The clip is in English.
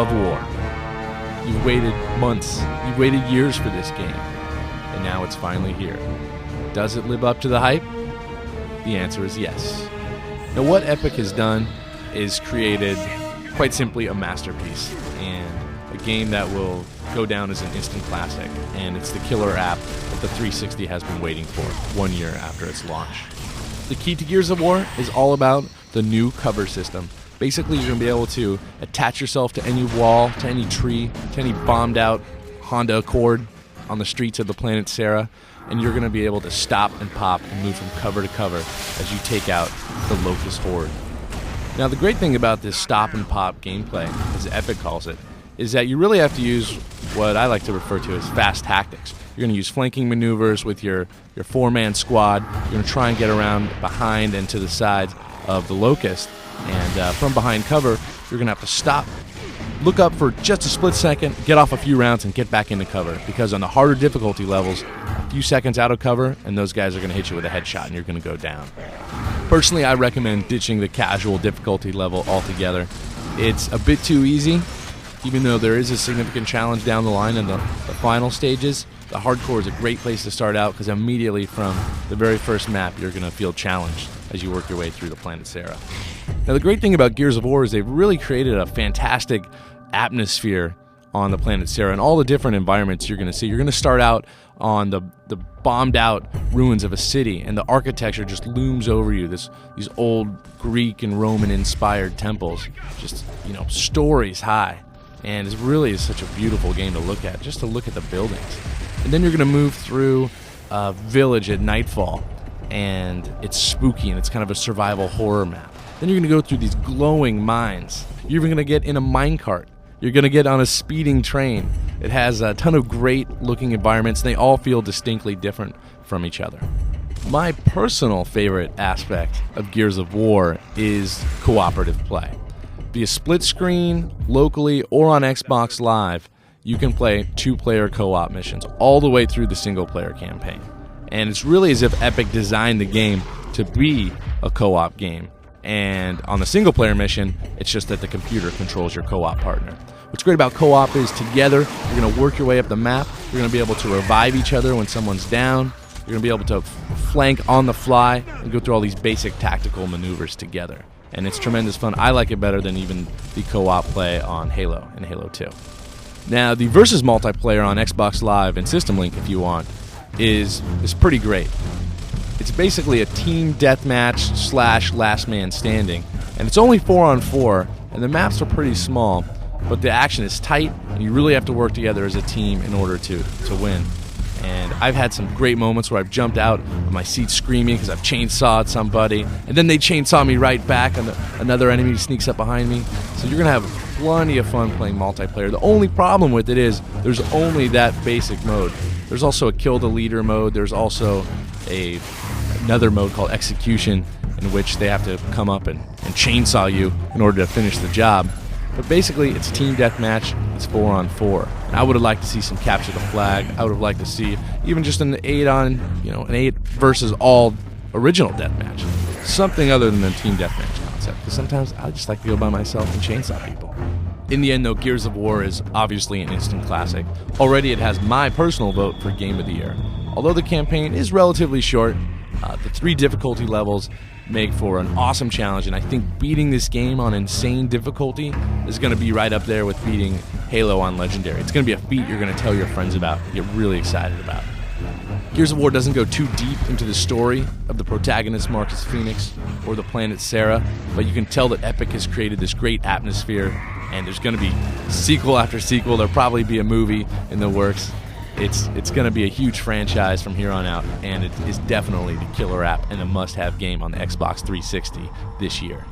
of War. You've waited months, you've waited years for this game, and now it's finally here. Does it live up to the hype? The answer is yes. Now, what Epic has done is created, quite simply, a masterpiece, and a game that will go down as an instant classic, and it's the killer app that the 360 has been waiting for 1 year after its launch. The key to Gears of War is all about the new cover system. Basically, you're going to be able to attach yourself to any wall, to any tree, to any bombed out Honda Accord on the streets of the planet Sera, and you're going to be able to stop and pop and move from cover to cover as you take out the Locust Horde. Now, the great thing about this stop and pop gameplay, as Epic calls it, is that you really have to use what I like to refer to as fast tactics. You're going to use flanking maneuvers with your four-man squad. You're going to try and get around behind and to the sides of the Locust. And from behind cover, you're going to have to stop, look up for just a split second, get off a few rounds, and get back into cover. Because on the harder difficulty levels, a few seconds out of cover, and those guys are going to hit you with a headshot, and you're going to go down. Personally, I recommend ditching the casual difficulty level altogether. It's a bit too easy. Even though there is a significant challenge down the line in the final stages, the hardcore is a great place to start out because immediately from the very first map, you're going to feel challenged as you work your way through the planet Sera. Now, the great thing about Gears of War is they've really created a fantastic atmosphere on the planet Sera and all the different environments you're going to see. You're going to start out on the bombed out ruins of a city, and the architecture just looms over you. These old Greek and Roman inspired temples, just stories high. And it really is such a beautiful game to look at, just to look at the buildings. And then you're going to move through a village at nightfall, and it's spooky, and it's kind of a survival horror map. Then you're going to go through these glowing mines. You're even going to get in a minecart. You're going to get on a speeding train. It has a ton of great-looking environments, and they all feel distinctly different from each other. My personal favorite aspect of Gears of War is cooperative play. Via split screen, locally, or on Xbox Live, you can play two-player co-op missions all the way through the single-player campaign. And it's really as if Epic designed the game to be a co-op game. And on the single-player mission, it's just that the computer controls your co-op partner. What's great about co-op is together, you're going to work your way up the map, you're going to be able to revive each other when someone's down, you're going to be able to flank on the fly and go through all these basic tactical maneuvers together. And it's tremendous fun. I like it better than even the co-op play on Halo and Halo 2. Now, the versus multiplayer on Xbox Live and System Link, if you want, is pretty great. It's basically a team deathmatch / last man standing, and it's only 4-on-4, and the maps are pretty small, but the action is tight, and you really have to work together as a team in order to win. And I've had some great moments where I've jumped out of my seat screaming because I've chainsawed somebody, and then they chainsaw me right back, and another enemy sneaks up behind me. So you're going to have plenty of fun playing multiplayer. The only problem with it is there's only that basic mode. There's also a kill the leader mode. There's also another mode called execution, in which they have to come up and chainsaw you in order to finish the job. But basically, it's team deathmatch. It's 4-on-4. And I would have liked to see some capture the flag. I would have liked to see even just an 8 versus all original deathmatch. Something other than the team deathmatch concept. Because sometimes I just like to go by myself and chainsaw people. In the end, though, Gears of War is obviously an instant classic. Already, it has my personal vote for Game of the Year. Although the campaign is relatively short, the 3 difficulty levels make for an awesome challenge, and I think beating this game on insane difficulty is going to be right up there with beating Halo on Legendary. It's going to be a feat you're going to tell your friends about, get really excited about. Gears of War doesn't go too deep into the story of the protagonist Marcus Phoenix or the planet Sera, but you can tell that Epic has created this great atmosphere, and there's going to be sequel after sequel. There'll probably be a movie in the works. It's going to be a huge franchise from here on out, and it is definitely the killer app and a must-have game on the Xbox 360 this year.